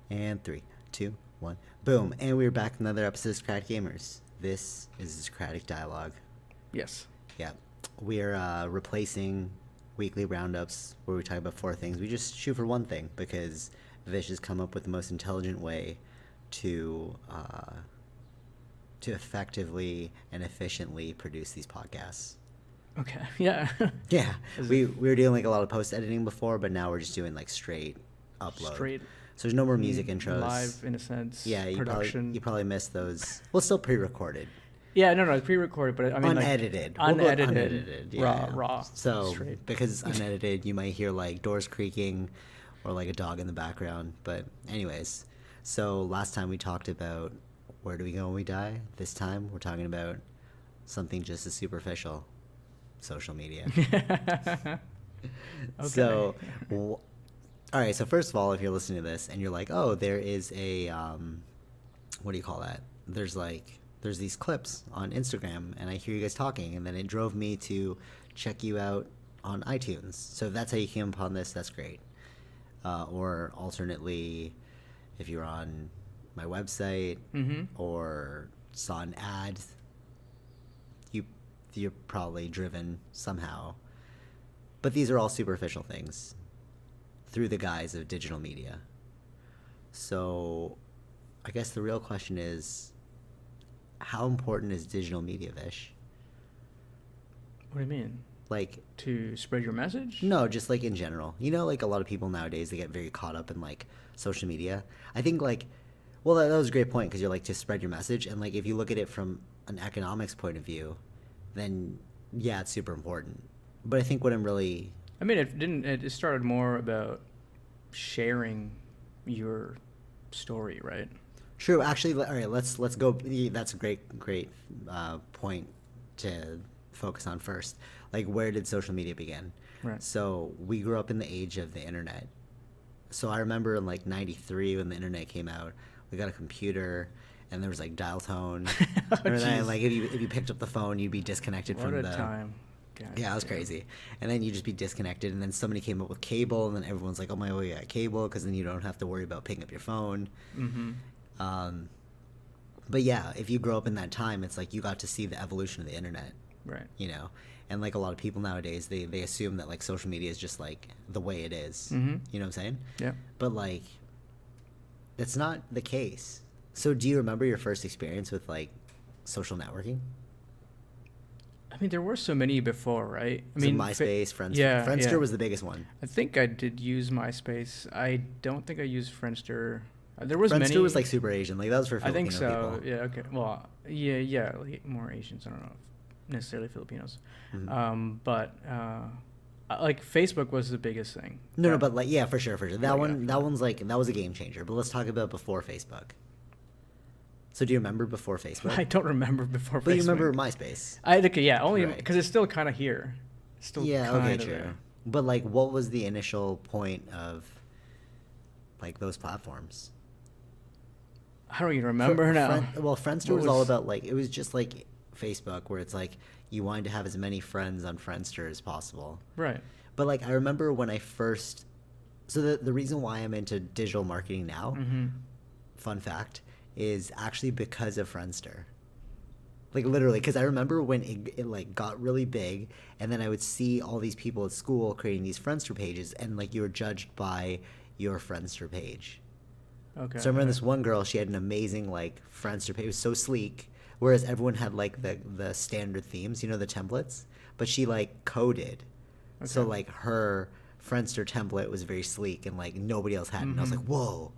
And 3, 2, 1, boom. And we're back with another episode of Socratic Gamers. This is Socratic Dialogue. Yes. Yeah. We're replacing weekly roundups where we talk about 4 things. We just shoot for one thing because Vish has come up with the most intelligent way to effectively and efficiently produce these podcasts. Okay. Yeah. Yeah. We were doing like a lot of post editing before, but now we're just doing like straight upload. Straight. So there's no more music intros. Live, in a sense. Yeah, production. You probably missed those. Well, still pre-recorded. Yeah, no, it's pre-recorded, but I mean unedited. Like, unedited. Unedited. Yeah. Raw. So straight. Because it's unedited, you might hear like doors creaking or like a dog in the background. But anyways, so last time we talked about where do we go when we die. This time we're talking about something just as superficial, social media. Okay. So, all right. So first of all, if you're listening to this and you're like, oh, there is a, what do you call that? There's these clips on Instagram and I hear you guys talking, and then it drove me to check you out on iTunes. So if that's how you came upon this, that's great. Or alternately, if you're on my website or saw an ad, you're probably driven somehow. But these are all superficial things through the guise of digital media. So I guess the real question is, how important is digital media, Vish? What do you mean? Like, to spread your message? No, just like in general. You know, like a lot of people nowadays, they get very caught up in like social media. I think like, well, that was a great point because you're like to spread your message. And like, if you look at it from an economics point of view, then yeah, it's super important. But I think what I'm really... I mean, it started more about sharing your story, right? True. Actually, all right, let's go. That's a great point to focus on first. Like, where did social media begin? Right. So we grew up in the age of the internet. So I remember in like 93 when the internet came out, we got a computer and there was like dial tone. Like if you picked up the phone, you'd be disconnected from the... What a time. God, yeah, it was crazy. And then you'd just be disconnected, and then somebody came up with cable, and then everyone's like, oh my god, we got cable, because then you don't have to worry about picking up your phone. But yeah, if you grow up in that time, it's like you got to see the evolution of the internet. Right. You know? And like a lot of people nowadays, they assume that like social media is just like the way it is. You know what I'm saying? Yeah. But like, that's not the case. So do you remember your first experience with like social networking? I mean, there were so many before, right? I mean, MySpace, Friendster. Yeah, Friendster was the biggest one. I think I did use MySpace. I don't think I used Friendster. There was Friendster was like super Asian. Like that was for Filipino people. I think so. Yeah. Okay. Well, yeah. Like more Asians. I don't know if necessarily Filipinos. But like Facebook was the biggest thing. No, but like yeah, for sure. That one's like that was a game changer. But let's talk about before Facebook. So do you remember before Facebook? I don't remember before Facebook. But you remember MySpace? Only because it's still kind of here. Still yeah, okay, true. There. But like, what was the initial point of like those platforms? I don't even remember now. Friendster was all about like, it was just like Facebook, where it's like you wanted to have as many friends on Friendster as possible. Right. But like, I remember when I first. So the reason why I'm into digital marketing now, fun fact, is actually because of Friendster. Like literally, because I remember when it like got really big, and then I would see all these people at school creating these Friendster pages, and like you were judged by your Friendster page. Okay. So I remember this one girl, she had an amazing like Friendster page. It was so sleek, whereas everyone had like the standard themes, you know, the templates, but she like coded. Okay. So like her Friendster template was very sleek, and like nobody else had it. And I was like, whoa.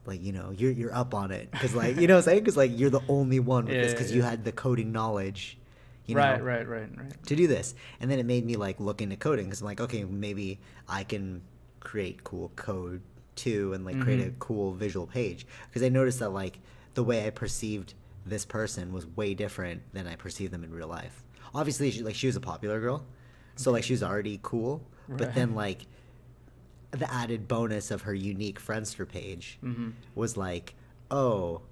Like, you know, you're up on it because like, you know what I'm saying? Because like you're the only one with this because you had the coding knowledge, you know, right to do this. And then it made me like look into coding because I'm like, okay, maybe I can create cool code too and like create a cool visual page, because I noticed that like the way I perceived this person was way different than I perceived them in real life. Obviously, she was a popular girl, so like she was already cool, but then like the added bonus of her unique Friendster page was like, oh,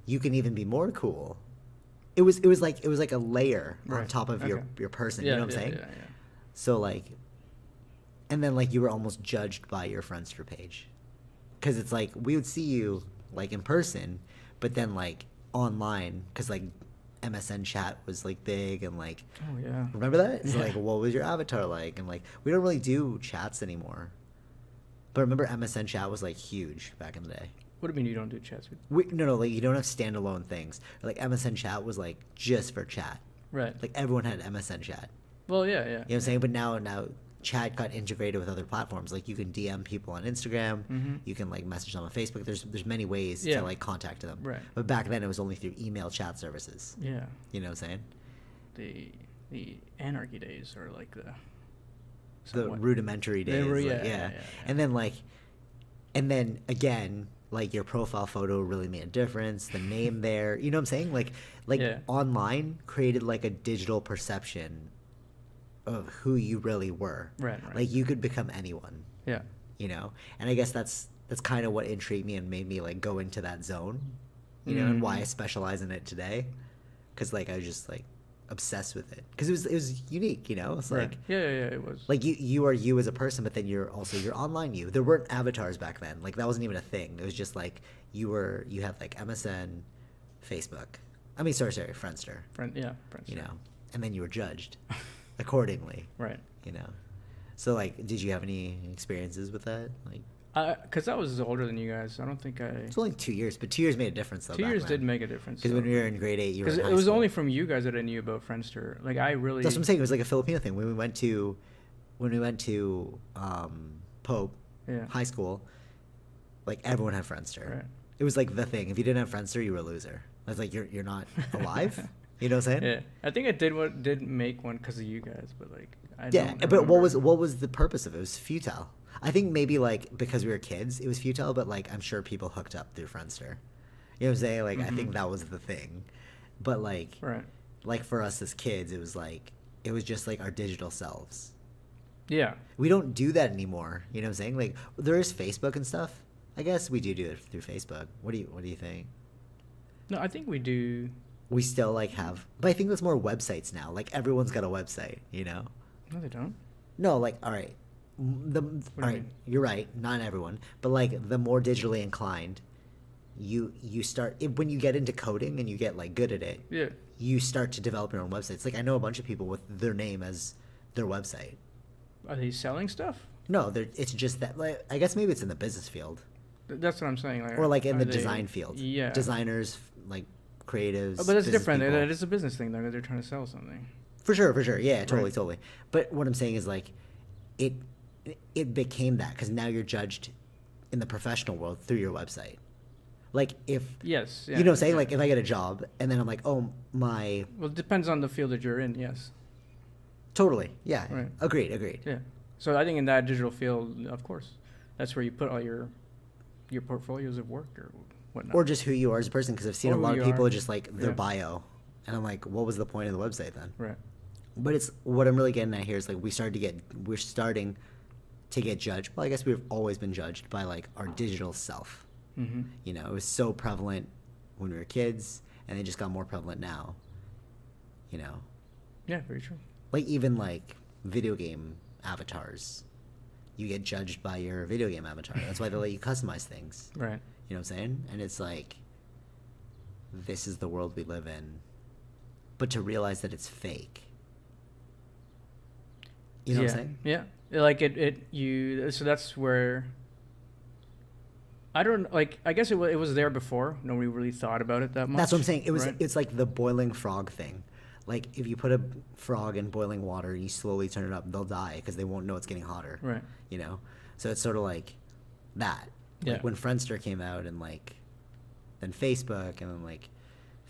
you can even be more cool. It was like a layer on top of your person. You know what I'm saying? Yeah. So like, and then like you were almost judged by your Friendster page. because it's like we would see you like in person, but then like online, because like MSN chat was like big and like Oh yeah. remember that? It's Yeah. like what was your avatar like? And like we don't really do chats anymore. But remember MSN chat was like huge back in the day. What do you mean you don't do chats with? No, like you don't have standalone things. Like MSN chat was like just for chat. Right. Like everyone had MSN chat. Well, yeah, yeah. You know what I'm saying? But now chat got integrated with other platforms. Like you can DM people on Instagram. Mm-hmm. You can like message them on Facebook. There's many ways Yeah. to like contact them. Right. But back then it was only through email chat services. Yeah. You know what I'm saying? The anarchy days are like the The somewhat- rudimentary days. were- like, yeah, yeah. yeah. And then again, like your profile photo really made a difference. The name there, you know what I'm saying? Like Yeah. online created like a digital perception of who you really were. Right. Like you could become anyone, Yeah. you know? And I guess that's kind of what intrigued me and made me like go into that zone, you know, and why I specialize in it today. Cause like I was just like obsessed with it. Cause it was unique, you know? It's Right. like, Yeah, it was. like you are you as a person, but then you're also your online you. There weren't avatars back then. Like that wasn't even a thing. It was just like you had like MSN, Facebook. I mean, sorry, Friendster. Friends. You know, and then you were judged accordingly. Right. You know, so like, did you have any experiences with that? Like, Because I was older than you guys. I don't think I. it's only 2 years, but 2 years made a difference though. 2 years did make a difference. Because when we were in grade 8, you were Because in high it was school. only from you guys that I knew about Friendster. Like I really. That's what I'm saying. It was like a Filipino thing. When we went to Pope Yeah. high school, like everyone had Friendster. Right. It was like the thing. If you didn't have Friendster, you were a loser. I was like, you're not alive. You know what I'm saying? Yeah, I think I did make one because of you guys, but like I Yeah, don't but remember. what was the purpose of it? It was futile. I think maybe like because we were kids, it was futile. But like I'm sure people hooked up through Friendster. You know what I'm saying? Like I think that was the thing. But like Right. like for us as kids, it was just like our digital selves. Yeah. We don't do that anymore. You know what I'm saying? Like there is Facebook and stuff. I guess we do it through Facebook. What do you think? No, I think we do. We still like have, but I think there's more websites now. Like everyone's got a website, you know? No, they don't. No, like all right, all you right, mean? you're right. Not everyone, but like the more digitally inclined, you start when you get into coding and you get like good at it. Yeah. You start to develop your own websites. Like I know a bunch of people with their name as their website. Are they selling stuff? No, it's just that. Like I guess maybe it's in the business field. That's what I'm saying. Like, Or like in are the they- design field. Yeah. Designers, like creatives. Oh, but that's business different. people. It is a business thing though. 'Cause they're trying to sell something. For sure. Yeah, totally, Right. totally. But what I'm saying is like, it became that because now you're judged in the professional world through your website. Like if Yes. Yeah, you know what I'm saying, yeah. like if I get a job and then I'm like, oh my, Well, it depends on the field that you're in. Yes. totally, yeah, Right. agreed. Yeah. So I think in that digital field, of course, that's where you put all your portfolios of work or whatnot. Or just who you are as a person, because I've seen Or a who lot of you people are. just like their Yeah. bio, and I'm like, what was the point of the website then? Right. But it's what I'm really getting at here is like we're starting to get judged. Well, I guess we've always been judged by like our digital self. Mm-hmm. You know, it was so prevalent when we were kids, and it just got more prevalent now. You know, Yeah. Very true. like even like video game avatars, you get judged by your video game avatar. That's why they let you customize things. Right. You know what I'm saying? And it's like, this is the world we live in. But to realize that it's fake. You know what I'm saying? Yeah. Like so that's where I don't like. I guess it was there before. Nobody really thought about it that much. That's what I'm saying. right? It's like the boiling frog thing. Like if you put a frog in boiling water and you slowly turn it up, they'll die because they won't know it's getting hotter. Right. You know? So it's sort of like that. Yeah. Like when Friendster came out and like then Facebook and then like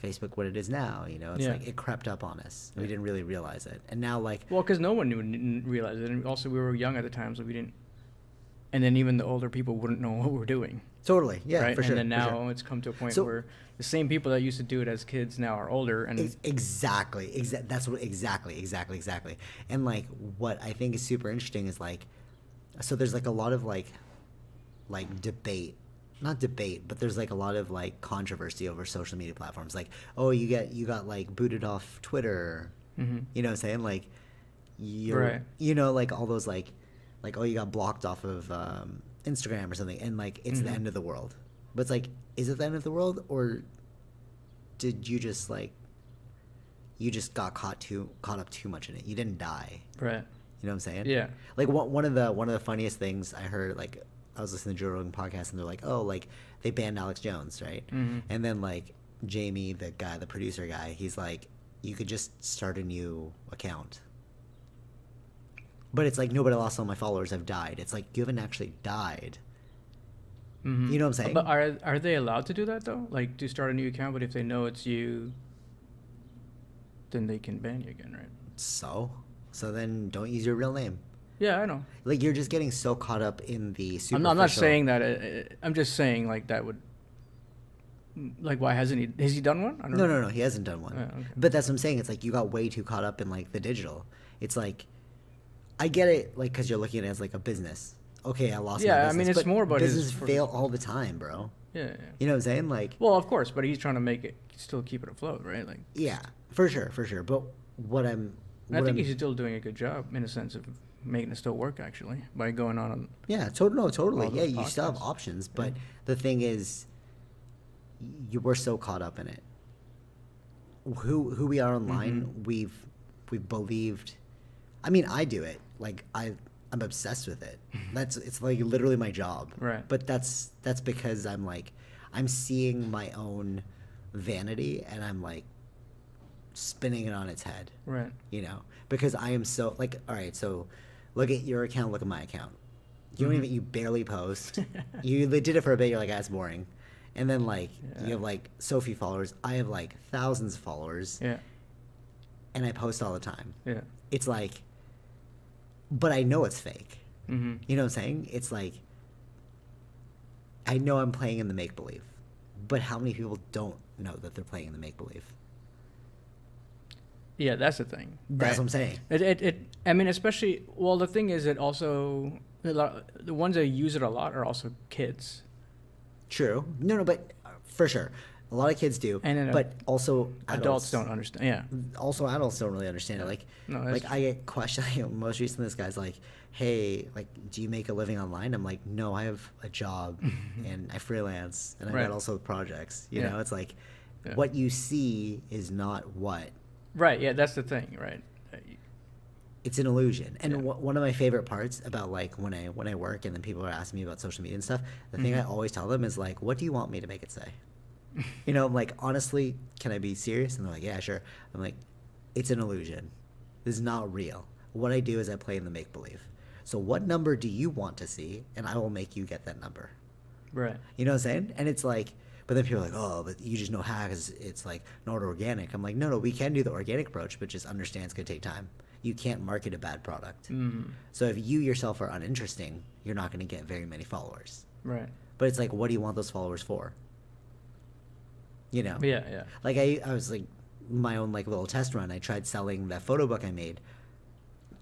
Facebook what it is now, you know, it's Yeah. like it crept up on us. We didn't really realize it. And now like Well, because no one didn't realize it, and also we were young at the time, so we didn't. And then even the older people wouldn't know what we're doing. totally, yeah, right? for sure. And then for now sure. it's come to a point So- where the same people that used to do it as kids now are older, and Exactly. That's what exactly. And like what I think is super interesting is like, so there's like a lot of like debate, not debate, but there's like a lot of like controversy over social media platforms. Like, oh, you got like booted off Twitter. Mhm. You know what I'm saying? Like, you're, Right. you know, like all those like, oh, you got blocked off of Instagram or something, and like it's the Mhm. end of the world. But it's like, is it the end of the world, or did you just like you just got caught up too much in it? You didn't die. Right. You know what I'm saying? Yeah. Like one of the funniest things I heard, like I was listening to Joe Rogan podcast, and they're like, oh, like they banned Alex Jones, right? Mhm. And then like Jamie, the guy, the producer guy, he's like, you could just start a new account. But it's like, nobody lost all my followers. I've died. It's like, you haven't actually died. Mhm. You know what I'm saying? But are they allowed to do that though? Like to start a new account, but if they know it's you, then they can ban you again, right? So then don't use your real name. Yeah, I know. Like, you're just getting so caught up in the superficial. I'm not saying that. I'm just saying like that would. Like, why hasn't he? Has he done one? I don't know. No, he hasn't done one. Oh, okay. But that's what I'm saying. It's like you got way too caught up in like the digital. It's like, I get it, like, because you're looking at it as like a business. Okay, I lost my Yeah, I business. mean, it's but more about his business fail all the time, bro. Yeah. You know what I'm saying? Like, Well, of course, but he's trying to make it still keep it afloat, right? Like, yeah, for sure. But I think he's still doing a good job in a sense of making it still work actually by going on. yeah, totally. all Yeah, those you still have podcasts. options, but Yeah. the thing is, you were so caught up in it. Who we are online, Mhm. we've believed. I mean, I do it. Like I'm obsessed with it. It's like literally my job. Right. But that's because I'm seeing my own vanity, and I'm like spinning it on its head. Right. You know, because I am so like, all right, so look at your account, look at my account. You don't Mhm. even, you barely post. You did it for a bit, you're like, that's boring. And then like Yeah. you have like so few followers. I have like thousands of followers, Yeah. and I post all the time. Yeah. It's like, but I know it's fake. Mm-hmm. You know what I'm saying? It's like, I know I'm playing in the make believe, but how many people don't know that they're playing in the make believe? Yeah, that's the thing. That's right? what I'm saying. I mean, especially, well, the thing is, it also, the ones that use it a lot are also kids. True. No, but for sure, a lot of kids do. And then, but also Adults don't understand. Yeah. Also, adults don't really understand it. Like, No, that's I get questioned. Most recently, this guy's like, "Hey, like, do you make a living online?" I'm like, "No, I have a job, and I freelance, and I Right. got also projects." You Yeah. know, it's like, Yeah. what you see is not what. Right. Yeah, that's the thing. Right. It's an illusion. And Yeah. one of my favorite parts about like when I work and then people are asking me about social media and stuff, the thing I Mhm. always tell them is like, "What do you want me to make it say?" You know, I'm like, honestly, can I be serious? And they're like, yeah, sure. I'm like, it's an illusion. This is not real. What I do is I play in the make believe. So what number do you want to see? And I will make you get that number. Right. You know what I'm saying? And it's like, but then people are like, oh, but you just know how it's like not organic. I'm like, no, we can do the organic approach, but just understand it's going to take time. You can't market a bad product. Mm. So if you yourself are uninteresting, you're not going to get very many followers. Right. But it's like, what do you want those followers for? You know? Yeah. Yeah. Like I was like my own like little test run. I tried selling that photo book I made.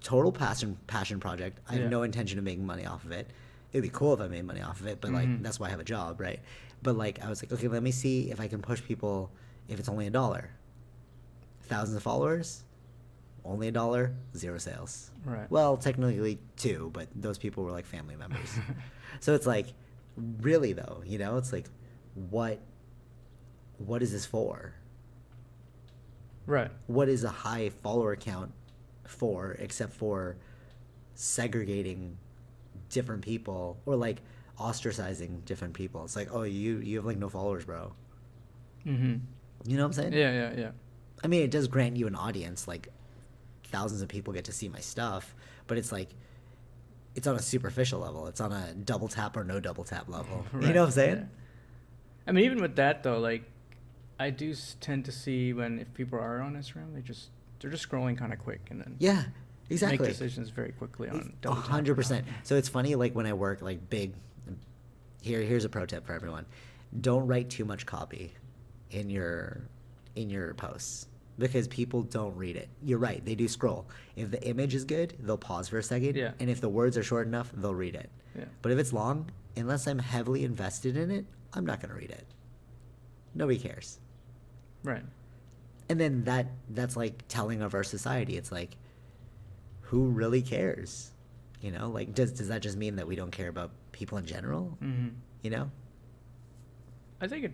Total passion project. I Yeah. have no intention of making money off of it. It'd be cool if I made money off of it, but like Mhm. that's why I have a job, right? But like I was like, okay, let me see if I can push people if it's only $1. Thousands of followers, only $1, 0 sales. Right. Well, technically 2, but those people were like family members. So it's like, really though, you know, it's like, what is this for? Right. What is a high follower count for, except for segregating different people or like ostracizing different people? It's like, oh, you have like no followers, bro. Mm-hmm. You know what I'm saying? Yeah. I mean, it does grant you an audience. Like, thousands of people get to see my stuff, but it's like, it's on a superficial level. It's on a double tap or no double tap level. You Right, know what I'm saying? yeah. I mean, even with that though, like, I do tend to see when if people are on Instagram, they're just scrolling kind of quick and then Yeah, exactly. make decisions very quickly on double tap or 100%. not. So it's funny, like when I work like big. Here's a pro tip for everyone: don't write too much copy in your posts because people don't read it. You're right; they do scroll. If the image is good, they'll pause for a second, Yeah. and if the words are short enough, they'll read it. Yeah. But if it's long, unless I'm heavily invested in it, I'm not going to read it. Nobody cares. Right. And then that's like telling of our society. It's like, who really cares? You know, like does that just mean that we don't care about people in general? Mm-hmm. You know, I think it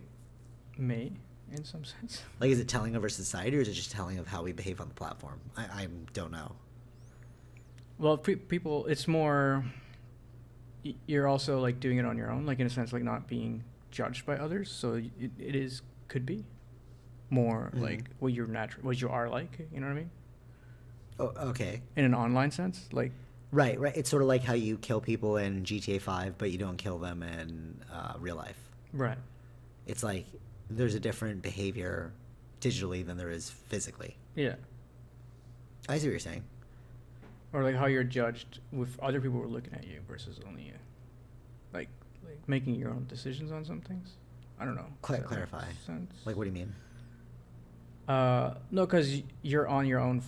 may, in some sense. like is it telling of our society, or is it just telling of how we behave on the platform? I don't know. Well, people, it's more. You're also like doing it on your own, like in a sense, like not being judged by others. So it is could be more like what what you are like. You know what I mean? Oh, okay. In an online sense, like. Right. It's sort of like how you kill people in GTA 5, but you don't kill them in real life. Right. It's like there's a different behavior digitally than there is physically. Yeah. I see what you're saying. Or like how you're judged with other people who are looking at you versus only you. Like making your own decisions on some things. I don't know. Clarify. Like, what do you mean? No, because you're on your own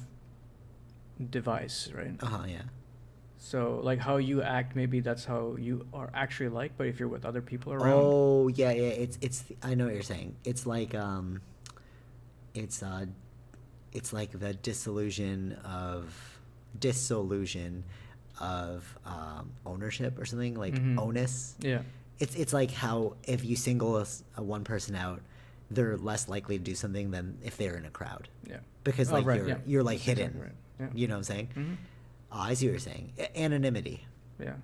device, right? Yeah. So like how you act, maybe that's how you are actually like. But if you're with other people around. Oh yeah. It's. I know what you're saying. It's like it's like the dissolution of ownership or something, like onus. Yeah. It's like how if you single one person out, they're less likely to do something than if they're in a crowd. Yeah. Because like you're like that's hidden. Exactly right. Yeah. You know what I'm saying? Mm-hmm. I see what you're saying. Anonymity. Yeah.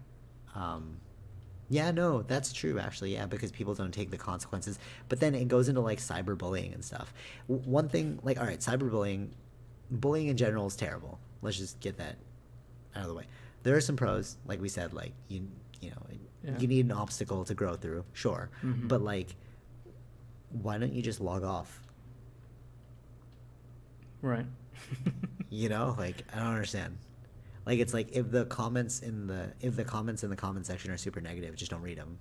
Yeah, no, that's true actually. Yeah, because people don't take the consequences. But then it goes into like cyberbullying and stuff. One thing, like, all right, bullying in general is terrible. Let's just get that out of the way. There are some pros, like we said, like you know, you need an obstacle to grow through, sure. Mm-hmm. But like, why don't you just log off? Right. You know, like I don't understand. Like it's like if the comments in the comment section are super negative, just don't read them.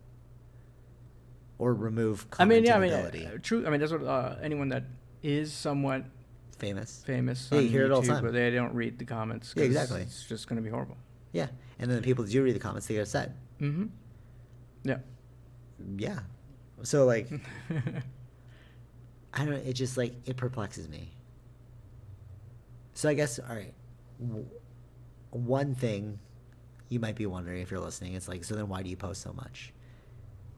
Or remove commenting true. I mean, that's what anyone that is somewhat famous on you hear YouTube, it all the time. but they don't read the comments. Yeah, exactly. It's just going to be horrible. Yeah, and then the people that do read the comments, they get upset. Mm-hmm. Yeah. Yeah. So like, I don't know. It just like it perplexes me. So I guess all right. One thing you might be wondering if you're listening, it's like, so then why do you post so much,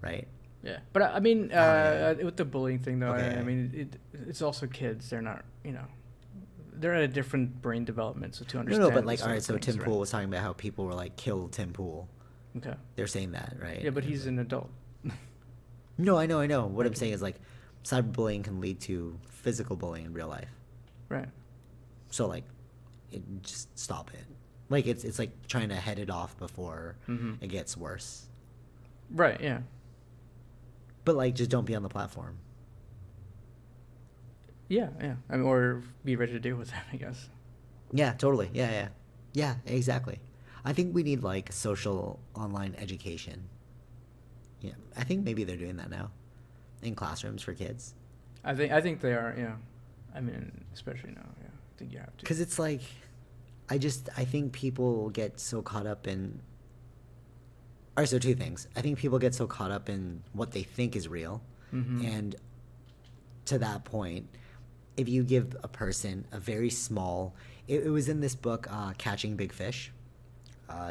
right? Yeah, but I mean, with the bullying thing though, Okay. I mean, it's also kids. They're not, they're at a different brain development. So to understand. No, but like, all right. So things, Tim Pool was talking about how people were like, kill Tim Pool. Okay. They're saying that, right? Yeah, but he's an adult. No, I know. What I'm saying is like, cyberbullying can lead to physical bullying in real life. Right. So like, just stop it. Like it's like trying to head it off before it gets worse. Right. Yeah. But like, just don't be on the platform. Yeah. I mean, or be ready to deal with that, I guess. Yeah, totally. Yeah, exactly. I think we need like social online education. Yeah, I think maybe they're doing that now, in classrooms for kids. I think they are. Yeah. I mean, especially now. Yeah. I think you have to. Because it's like, I think people get so caught up in. All right, so two things. I think people get so caught up in what they think is real, and to that point, if you give a person a very small, it was in this book, Catching Big Fish.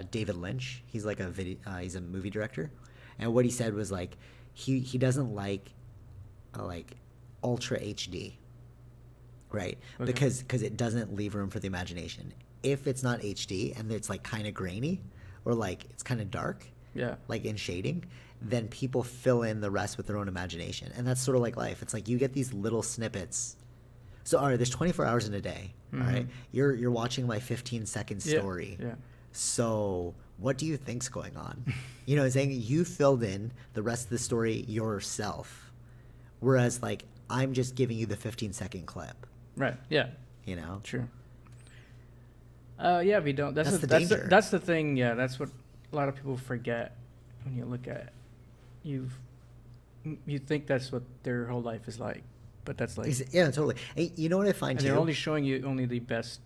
David Lynch, he's like he's a movie director, and what he said was like, he doesn't like ultra HD, right? Okay. Because it doesn't leave room for the imagination. If it's not HD and it's like kind of grainy, or like it's kind of dark. Yeah. Like in shading, then people fill in the rest with their own imagination. And that's sort of like life. It's like you get these little snippets. So all right, there's 24 hours in a day. All right. You're watching my 15-second story. Yeah. So what do you think's going on? You know what I'm saying? You filled in the rest of the story yourself. Whereas like I'm just giving you the 15-second clip. Right. Yeah. You know? True. Yeah, we don't. That's the danger. That's the thing. Yeah, that's what a lot of people forget when you look at you think that's what their whole life is like, but that's like yeah, totally. And you know what I find and too? they're only showing you only the best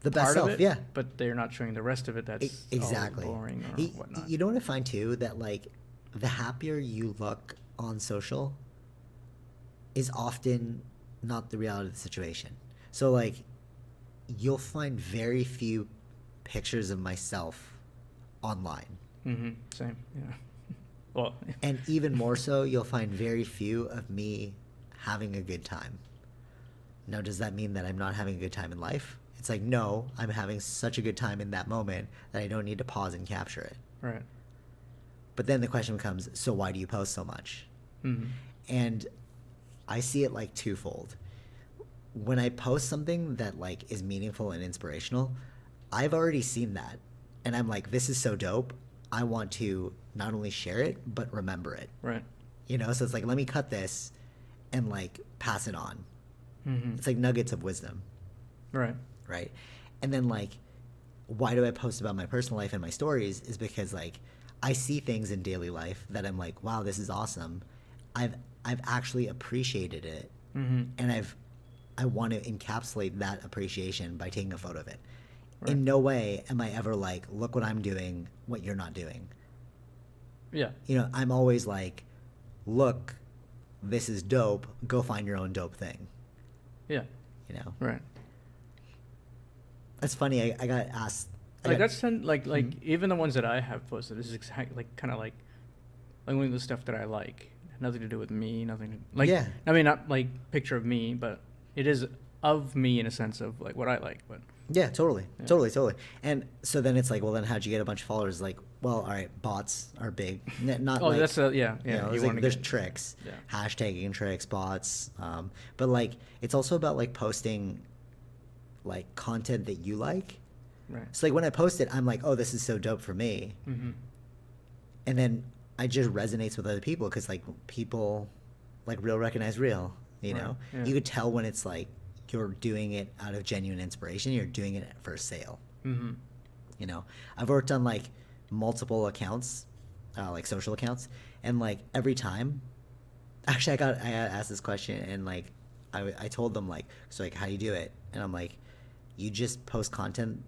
self, of it, yeah. But they're not showing the rest of it. That's exactly all boring or whatnot. You know what I find too? That like the happier you look on social is often not the reality of the situation. So like you'll find very few pictures of myself online. Same. Yeah. Well. And even more so, you'll find very few of me having a good time. Now, does that mean that I'm not having a good time in life? It's like, no, I'm having such a good time in that moment that I don't need to pause and capture it. Right. But then the question becomes, so why do you post so much? And I see it like twofold. When I post something that like is meaningful and inspirational, I've already seen that. And I'm like, this is so dope. I want to not only share it, but remember it. Right. You know, so it's like, let me cut this and like pass it on. Mm-hmm. It's like nuggets of wisdom. Right. Right. And then like, why do I post about my personal life and my stories is because like I see things in daily life that I'm like, wow, this is awesome. I've actually appreciated it. And I want to encapsulate that appreciation by taking a photo of it. Right. In no way am I ever like, look what I'm doing, what you're not doing. Yeah. You know, I'm always like, look, this is dope. Go find your own dope thing. Yeah. You know? Right. That's funny. I got asked. That's even the ones that I have posted is exactly like kind of like one of the stuff that I like. Nothing to do with me. Nothing to, like. Yeah. I mean, not like picture of me, but it is of me in a sense of like what I like. But yeah, totally. Totally. And so then it's like, well, then how'd you get a bunch of followers? Like, well, all right, bots are big. Not like, that's yeah. You know, there's tricks, hashtagging tricks, bots. But like, it's also about like posting like content that you like. Right. So like when I post it, I'm like, oh, this is so dope for me. And then it just resonates with other people because like people like real recognize real, you know? Yeah. You could tell when it's like you're doing it out of genuine inspiration, you're doing it for a sale. You know, I've worked on like multiple accounts, like social accounts, and like every time, actually I got asked this question and like I told them like, so like how do you do it? And I'm like, you just post content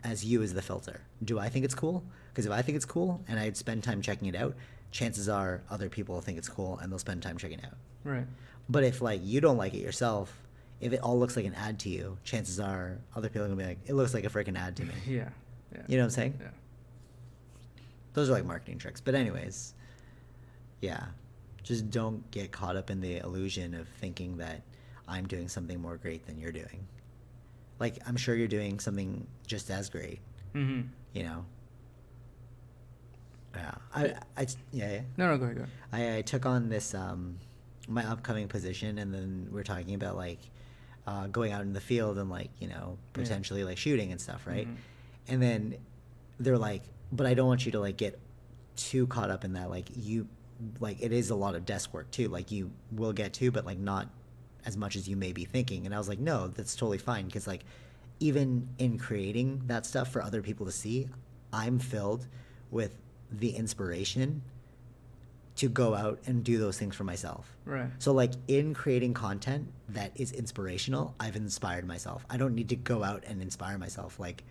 as you as the filter. Do I think it's cool? Because if I think it's cool and I'd spend time checking it out, chances are other people think it's cool and they'll spend time checking it out. Right. But if like you don't like it yourself, if it all looks like an ad to you, chances are other people are gonna be like, it looks like a freaking ad to me. Yeah. You know what I'm saying? Yeah. Those are like marketing tricks. But anyways, yeah. Just don't get caught up in the illusion of thinking that I'm doing something more great than you're doing. Like, I'm sure you're doing something just as great. You know? Yeah. No, go ahead. I took on this, my upcoming position, and then we're talking about, like, going out in the field and, like, you know, potentially, like, shooting and stuff, right? And then they're like, but I don't want you to, like, get too caught up in that. Like, it is a lot of desk work, too. Like, you will get to, but, like, not as much as you may be thinking. And I was like, no, that's totally fine. Because like, even in creating that stuff for other people to see, I'm filled with the inspiration to go out and do those things for myself. Right. So like in creating content that is inspirational, I've inspired myself. I don't need to go out and inspire myself. Like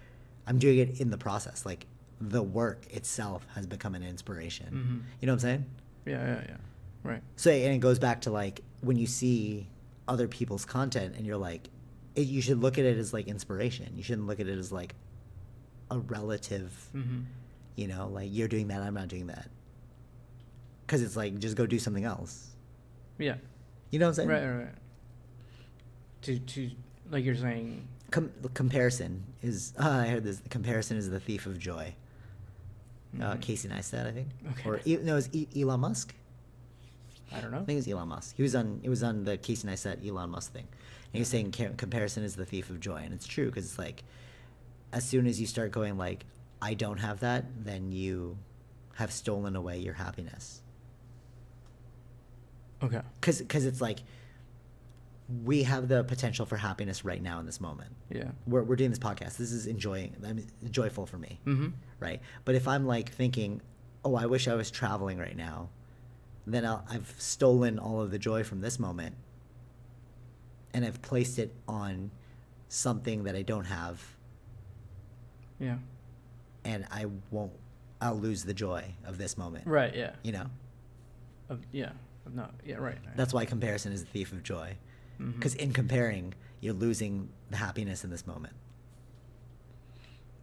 I'm doing it in the process. Like the work itself has become an inspiration. You know what I'm saying? Yeah. Right. So, and it goes back to like when you see other people's content and you're like, you should look at it as like inspiration. You shouldn't look at it as like a relative, you know, like you're doing that, I'm not doing that. Because it's like, just go do something else. Yeah. You know what I'm saying? Right. To like you're saying. Comparison is, I heard this, comparison is the thief of joy. Casey Neistat, I think. Okay. Or, no, it was Elon Musk. I don't know. I think it was Elon Musk. It was on the Casey Neistat Elon Musk thing. And he was saying comparison is the thief of joy. And it's true because it's like, as soon as you start going like, I don't have that, then you have stolen away your happiness. Okay. Because it's like, we have the potential for happiness right now in this moment. Yeah. We're doing this podcast. This is joyful for me. Right? But if I'm like thinking, oh, I wish I was traveling right now, then I've stolen all of the joy from this moment and I've placed it on something that I don't have. Yeah. And I'll lose the joy of this moment. Right, yeah. You know? Right. That's why comparison is the thief of joy. Because in comparing, you're losing the happiness in this moment.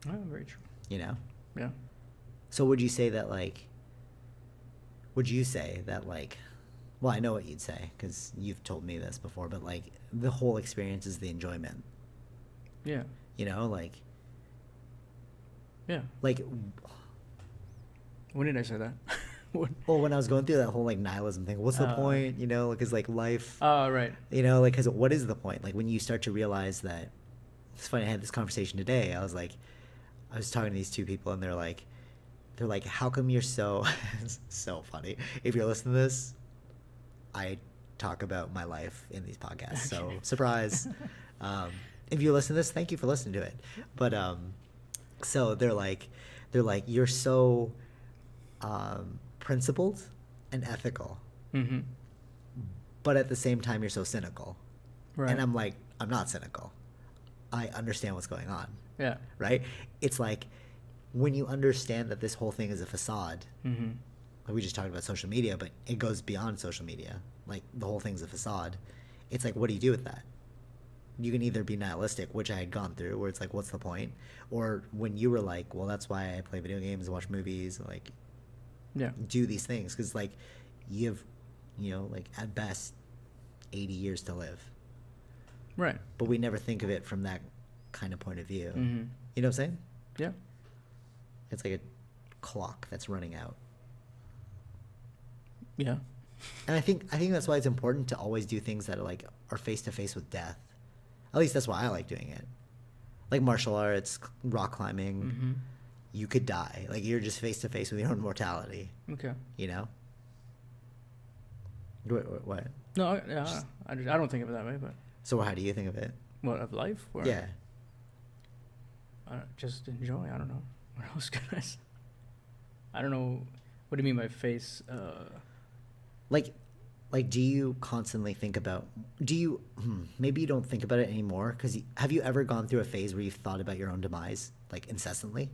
Oh, very true. You know? Yeah. So would you say that like, well, I know what you'd say because you've told me this before, but like the whole experience is the enjoyment. Yeah. You know, like, Yeah. like, When did I say that? well, when I was going through that whole like nihilism thing, what's the point? You know, because like life. Oh, right. You know, like, because what is the point? Like when you start to realize that. It's funny. I had this conversation today. I was talking to these two people, and they're like, how come you're so so funny? If you're listening to this, I talk about my life in these podcasts. So surprise. If you listen to this, thank you for listening to it. But so they're like you're so principled and ethical, Mm-hmm. but at the same time you're so cynical. Right. And I'm like, I'm not cynical. I understand what's going on. Yeah. Right? It's like when you understand that this whole thing is a facade. Mm-hmm. Like we just talked about social media, but it goes beyond social media. Like the whole thing's a facade. It's like, what do you do with that? You can either be nihilistic, which I had gone through, where it's like, what's the point? Or when you were like, well, that's why I play video games, watch movies, like, Yeah. do these things. Because, like, you have, like, at best, 80 years to live. Right. But we never think of it from that kind of point of view. Mm-hmm. You know what I'm saying? Yeah. It's like a clock that's running out. Yeah. And I think that's why it's important to always do things that are face to face with death. At least that's why I like doing it. Like martial arts, rock climbing. Mm-hmm. You could die. Like you're just face to face with your own mortality. Okay. You know? What? No, yeah, I don't think of it that way, but So how do you think of it? what, of life? Or Yeah. just enjoy. I don't know. What else can I say? I don't know. What do you mean by face? Like, do you constantly think about? Maybe you don't think about it anymore. Because have you ever gone through a phase where you've thought about your own demise like incessantly?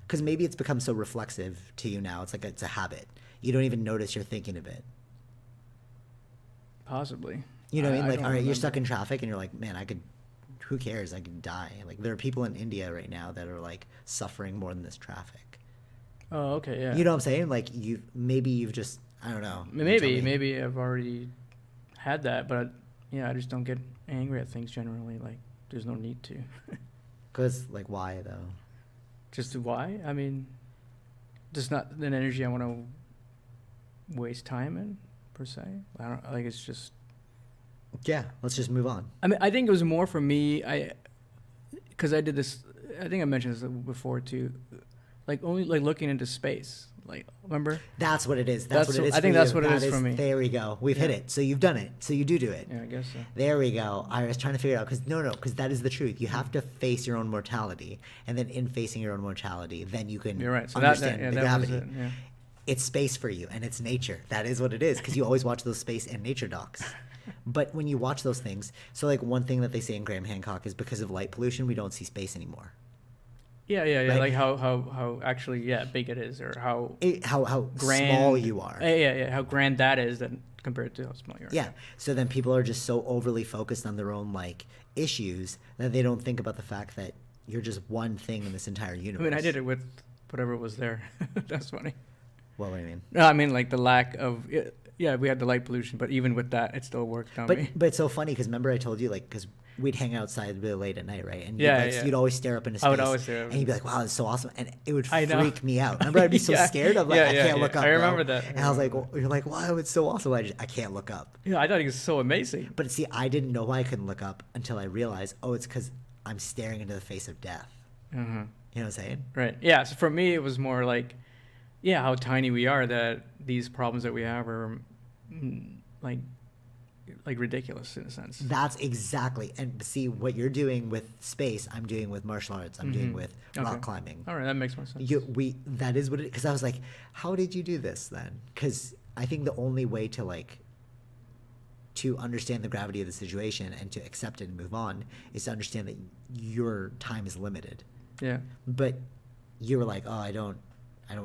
Because maybe it's become so reflexive to you now. It's like it's a habit. You don't even notice you're thinking of it. Possibly. You know what I mean? Like, don't all right, you're remember. stuck in traffic, and you're like, man, who cares? I could die. Like, there are people in India right now that are like suffering more than this traffic. Oh, okay, yeah. You know what I'm saying? Like, you've just, I don't know. You tell me. Maybe I've already had that, but yeah, I just don't get angry at things generally. Like, there's no need to. Because, like, why though? Just why? I mean, just not an energy I want to waste time in, per se. I don't like. It's just. Yeah, let's just move on. I mean, I think it was more for me. Because I did this. I think I mentioned this before too. Like only like looking into space. Like remember? That's what it is. That's what it is. I think for that's you. what it That is for me. There we go. We've hit Yeah. it. So you've done it. So you do it. Yeah, I guess so. There we go. I was trying to figure it out because that is the truth. You have to face your own mortality, and then in facing your own mortality, then you can You're right. So understand the that gravity. was it. Yeah. It's space for you, and it's nature. That is what it is, because you always watch those space and nature docs. But when you watch those things, so like one thing that they say in Graham Hancock is because of light pollution, we don't see space anymore. Yeah. Right? Like how actually how big it is, or how How grand small you are. Yeah. How grand that is than compared to how small you are. Yeah. So then people are just so overly focused on their own like issues that they don't think about the fact that you're just one thing in this entire universe. I mean, I did it with whatever was there. That's funny. What do you mean? No, I mean like the lack of. Yeah, we had the light pollution, but even with that, it still worked on me. But it's so funny because remember I told you like because we'd hang outside really late at night, right? And Yeah. you'd always stare up into space. I would always stare up and you'd be like, "Wow, that's so awesome!" And it would I know. freak me out. Remember, I'd be so Yeah. scared. I'm like, I can't look up. I remember bro. that. And I was like, well, "You're like, wow, it's so awesome." I can't look up. Yeah, I thought it was so amazing. But see, I didn't know why I couldn't look up until I realized, oh, it's because I'm staring into the face of death. Mm-hmm. You know what I'm saying? Right. Yeah. So for me, it was more like, how tiny we are, that these problems that we have are like ridiculous in a sense. That's exactly. And see, what you're doing with space, I'm doing with martial arts. I'm doing with rock Okay. climbing. All right, that makes more sense. That is what it. Because I was like, how did you do this then? Because I think the only way to understand the gravity of the situation and to accept it and move on is to understand that your time is limited. Yeah. But you were like, oh, I don't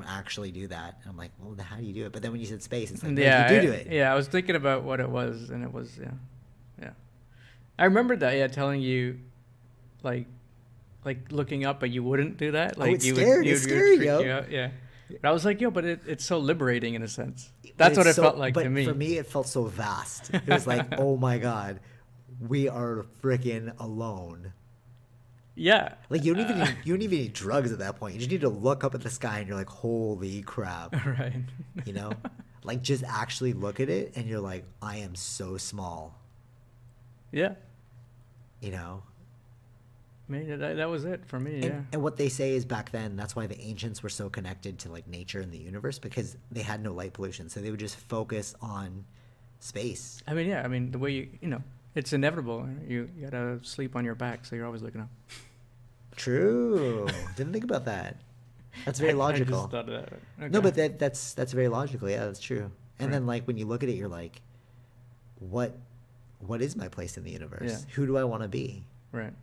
actually do that. And I'm like, well, how do you do it? But then when you said space, it's like, Yeah, you do it. Yeah, I was thinking about what it was, and it was, yeah. I remember that, telling you, like, like looking up, but you wouldn't do that. Oh, Like it's you scary. would, It's you would scary, freak yo. you out. Yeah. But I was like, yo, but it's so liberating in a sense. But That's what it's it felt like but to me. for me, it felt so vast. It was like, oh my god, we are freaking alone. Yeah. Like you don't even need drugs at that point. You just need to look up at the sky and you're like, holy crap. Right. You know? Like just actually look at it and you're like, I am so small. Yeah. You know? Man, that was it for me. And, Yeah. and what they say is back then, that's why the ancients were so connected to like nature and the universe, because they had no light pollution. So they would just focus on space. I mean, yeah. I mean, the way you know, it's inevitable. You gotta sleep on your back, so you're always looking up. True. Didn't think about that. That's very logical. I just thought of that. Okay. No, but that's very logical. Yeah, that's true. And Right. then like when you look at it, you're like, what is my place in the universe? Yeah. Who do I want to be? Right.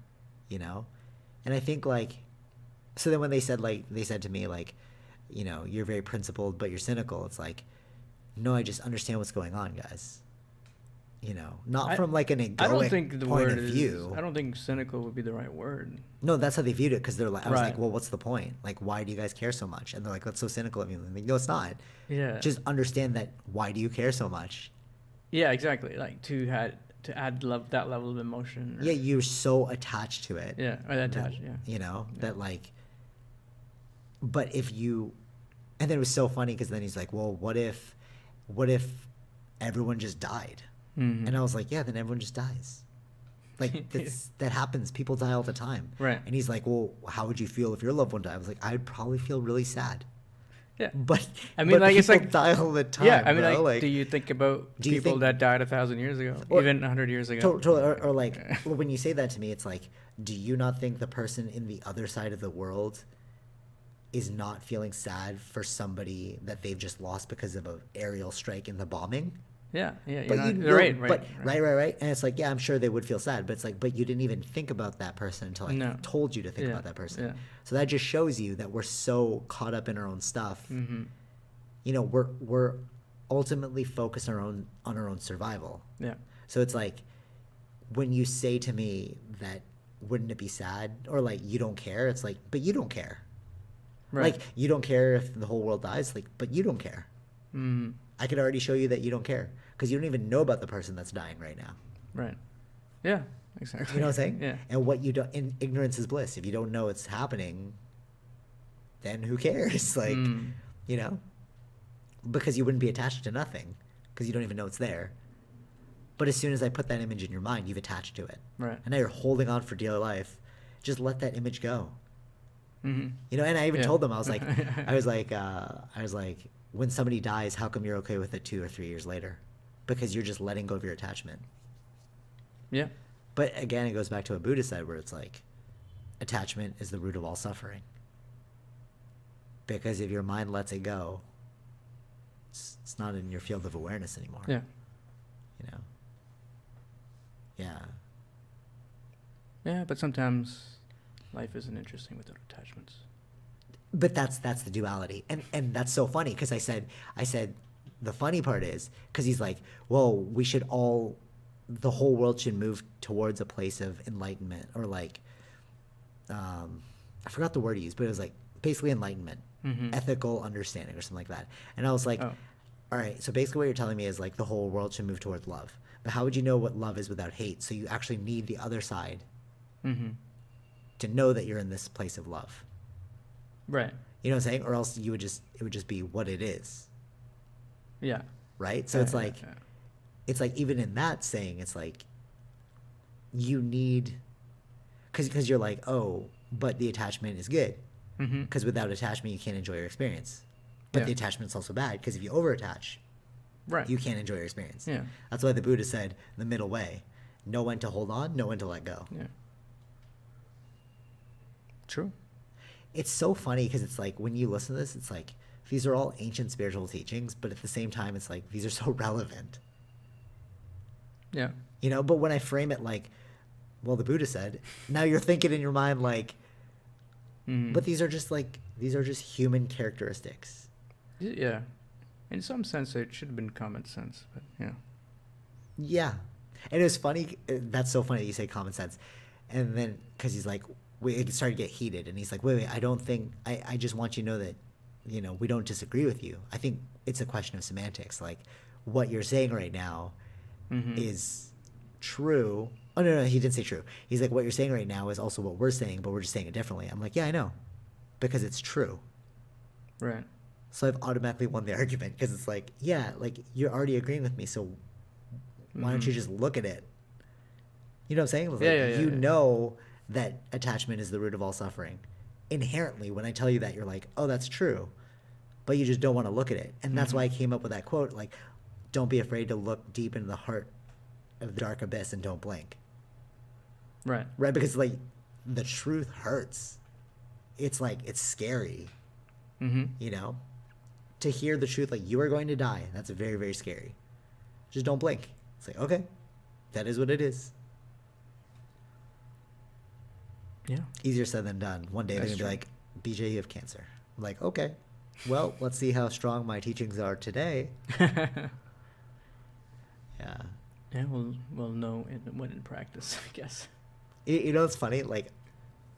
You know? And I think like, so then when they said to me like, you know, you're very principled, but you're cynical. It's like, no, I just understand what's going on, guys. You know, not from like an egoic I don't think the point word of is. view. I don't think cynical would be the right word. No, that's how they viewed it, because they're like, I was like, Right. well, what's the point? Like, why do you guys care so much? And they're like, that's so cynical of you. I'm like, no, it's not. Yeah. Just understand that. Why do you care so much? Yeah, exactly. Like to add that level of emotion. Or, Yeah, you're so attached to it. Yeah, or that that, touch. Yeah. You know, Yeah. that like, but if you, and then it was so funny because then he's like, well, what if everyone just died? Mhm. And I was like, yeah, then everyone just dies. Like that happens. People die all the time. Right. And he's like, well, how would you feel if your loved one died? I was like, I'd probably feel really sad. Yeah. But I mean, like, it's people like die all the time. Yeah, I mean, bro. like, do you think about do you people think- that died 1,000 years ago, Or- even 100 years ago? Totally, or like, well, when you say that to me, it's like, do you not think the person in the other side of the world is not feeling sad for somebody that they've just lost because of an aerial strike in the bombing? Yeah, yeah, But you're you not, know, right. but right. And it's like, yeah, I'm sure they would feel sad, but it's like, but you didn't even think about that person until I No. told you to think Yeah, about that person. yeah. So that just shows you that we're so caught up in our own stuff. Mm-hmm. You know, we're ultimately focused on our own survival. Yeah, So it's like, when you say to me that, wouldn't it be sad, or like, you don't care, it's like, but you don't care. right. Like, you don't care if the whole world dies, like, but you don't care. Mm-hmm. I could already show you that you don't care because you don't even know about the person that's dying right now. Right. Yeah, exactly. You know what I'm saying? Yeah. And what you don't, ignorance is bliss. If you don't know it's happening, then who cares? Like, Mm. you know, because you wouldn't be attached to nothing because you don't even know it's there. But as soon as I put that image in your mind, you've attached to it. Right. And now you're holding on for dear life. Just let that image go. Mm-hmm. You know, and I even Yeah. told them, I was like, when somebody dies, how come you're okay with it 2 or 3 years later? Because you're just letting go of your attachment. Yeah. But again, it goes back to what Buddha said, where it's like, attachment is the root of all suffering. Because if your mind lets it go, it's not in your field of awareness anymore. Yeah. You know? Yeah. Yeah, but sometimes life isn't interesting without attachments. But that's the duality, and that's so funny because I said the funny part is because he's like, well, the whole world should move towards a place of enlightenment, or like, I forgot the word he used, but it was like basically enlightenment, Mm-hmm. ethical understanding or something like that. And I was like, Oh. all right, so basically what you're telling me is like the whole world should move towards love, but how would you know what love is without hate? So you actually need the other side Mm-hmm. to know that you're in this place of love. Right. You know what I'm saying? Or else it would just be what it is. Yeah. Right? So Yeah, it's like, yeah. it's like, even in that saying, it's like, you need, because you're like, oh, but the attachment is good. Mm-hmm. Because without attachment, you can't enjoy your experience. But Yeah. the attachment's also bad, because if you over-attach, Right. you can't enjoy your experience. Yeah. That's why the Buddha said, the middle way. Know when to hold on, know when to let go. Yeah. True. It's so funny because it's like, when you listen to this, it's like, these are all ancient spiritual teachings, but at the same time, it's like, these are so relevant. Yeah. You know, but when I frame it like, well, the Buddha said, now you're thinking in your mind like, Mm-hmm. but these are just human characteristics. Yeah. In some sense, it should have been common sense, but yeah. Yeah. And it was funny. That's so funny that you say common sense. And then, because he's like, it started to get heated, and he's like, wait, I don't think, I just want you to know that, you know, we don't disagree with you. I think it's a question of semantics. Like, what you're saying right now is true. Oh, no, he didn't say true. He's like, what you're saying right now is also what we're saying, but we're just saying it differently. I'm like, yeah, I know, because it's true. Right. So I've automatically won the argument, because it's like, yeah, like, you're already agreeing with me, so why don't you just look at it? You know what I'm saying? Like, you know that attachment is the root of all suffering. Inherently, when I tell you that, you're like, oh, that's true. But you just don't want to look at it. And that's why I came up with that quote, like, don't be afraid to look deep into the heart of the dark abyss and don't blink. Right. Right? Because, like, the truth hurts. It's like, it's scary. You know? To hear the truth, like, you are going to die, that's very, very scary. Just don't blink. It's like, okay, that is what it is. Yeah. Easier said than done. One day they're going to be like, BJ, you have cancer. I'm like, okay, well, let's see how strong my teachings are today. Yeah. Yeah, we'll know when in practice, I guess. You know, it's funny, like,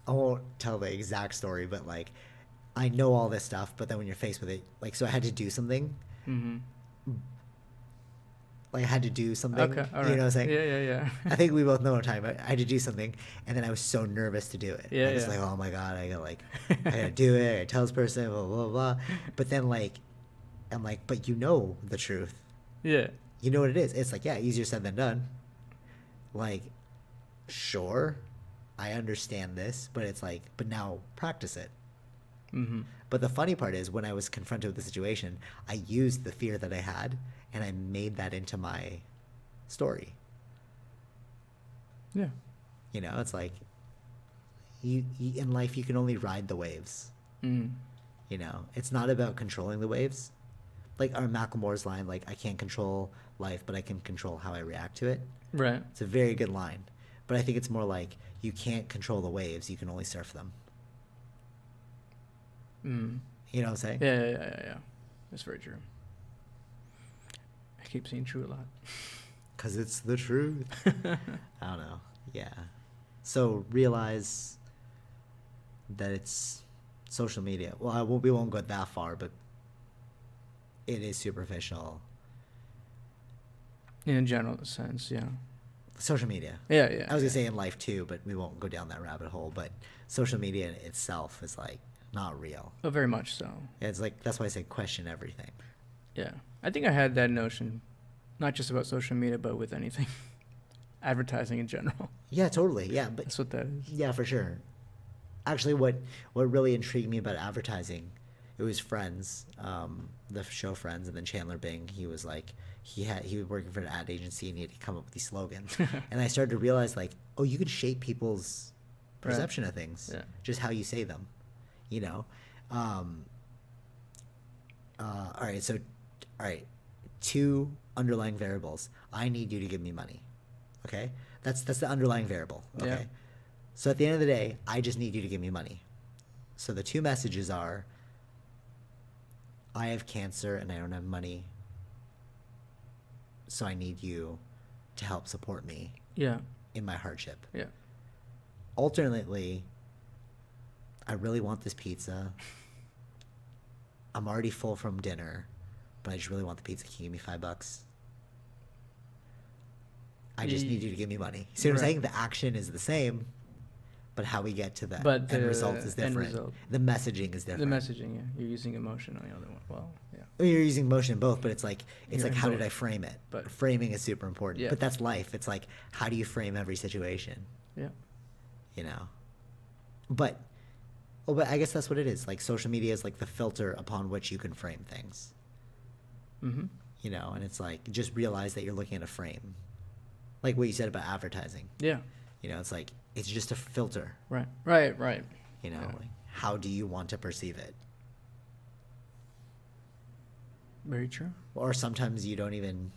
I won't tell the exact story, but, like, I know all this stuff, but then when you're faced with it, like, so I had to do something. Like, I had to do something. Okay, all right. You know what I'm saying? Yeah. I think we both know what I'm talking about. I had to do something, and then I was so nervous to do it. Yeah, I was like, oh my God, I gotta do it. I gotta tell this person, blah, blah, blah. But then, like, I'm like, but you know the truth. Yeah. You know what it is. It's like, yeah, easier said than done. Like, sure, I understand this, but it's like, but now practice it. But the funny part is, when I was confronted with the situation, I used the fear that I had, and I made that into my story. Yeah. You know, it's like, you in life, you can only ride the waves. You know, it's not about controlling the waves. Like our Macklemore's line, like, I can't control life, but I can control how I react to it. Right. It's a very good line. But I think it's more like, you can't control the waves, you can only surf them. You know what I'm saying? Yeah. That's very true. I keep saying true a lot. Because it's the truth. I don't know. Yeah. So realize that it's social media. Well, we won't go that far, but it is superficial. In a general sense, yeah. Social media. Yeah. I was going to say in life too, but we won't go down that rabbit hole. But social media itself is like not real. Oh, very much so. It's like, that's why I say question everything. Yeah. I think I had that notion, not just about social media, but with anything. Advertising in general. Yeah, totally. Yeah, but that's what that is. Yeah, for sure. Actually, what really intrigued me about advertising, it was Friends, the show Friends, and then Chandler Bing. He was like, he was working for an ad agency, and he had to come up with these slogans. And I started to realize, like, oh, you can shape people's perception of things, just how you say them. You know, all right, 2 underlying variables. I need you to give me money. Okay, that's the underlying variable. Okay, yeah. So at the end of the day, I just need you to give me money. So the 2 messages are, I have cancer and I don't have money, so I need you to help support me. Yeah. In my hardship. Yeah. Alternately, I really want this pizza. I'm already full from dinner, but I just really want the pizza. Can you give me $5? I just need you to give me money. See what I'm saying? The action is the same, but how we get to that end result is different. The messaging is different. The messaging, yeah. You're using emotion on the other one. Well, yeah. You're using emotion in both, but it's like how did I frame it? But framing is super important. Yeah. But that's life. It's like, how do you frame every situation? Yeah. You know? But I guess that's what it is. Like, social media is like the filter upon which you can frame things. You know, and it's like, just realize that you're looking at a frame. Like what you said about advertising. Yeah. You know, it's like, it's just a filter. Right. You know, like, how do you want to perceive it? Very true. Or sometimes you don't even,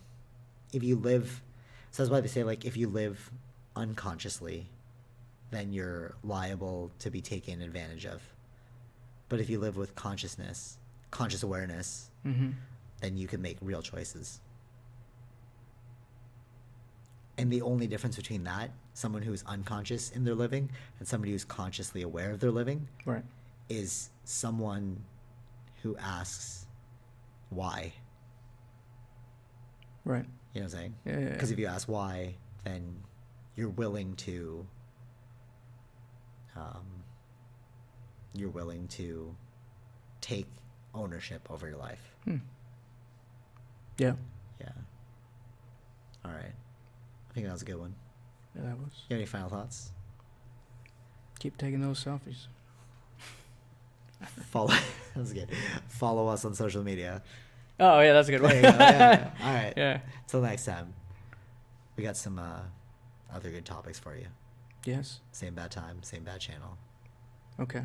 if you live, so that's why they say, like, if you live unconsciously, then you're liable to be taken advantage of. But if you live with conscious awareness, then you can make real choices. And the only difference between that, someone who's unconscious in their living and somebody who's consciously aware of their living, Right. is someone who asks why. Right. You know what I'm saying? Yeah. Because if you ask why, then you're willing to take ownership over your life. Yeah. Yeah. All right. I think that was a good one. Yeah, that was. You have any final thoughts? Keep taking those selfies. Follow. That was good. Follow us on social media. Oh yeah, that's a good one. There you go. Yeah. All right. Yeah. Till next time. We got some other good topics for you. Yes. Same bad time, same bad channel. Okay.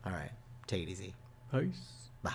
All right. Take it easy. Peace. Bye.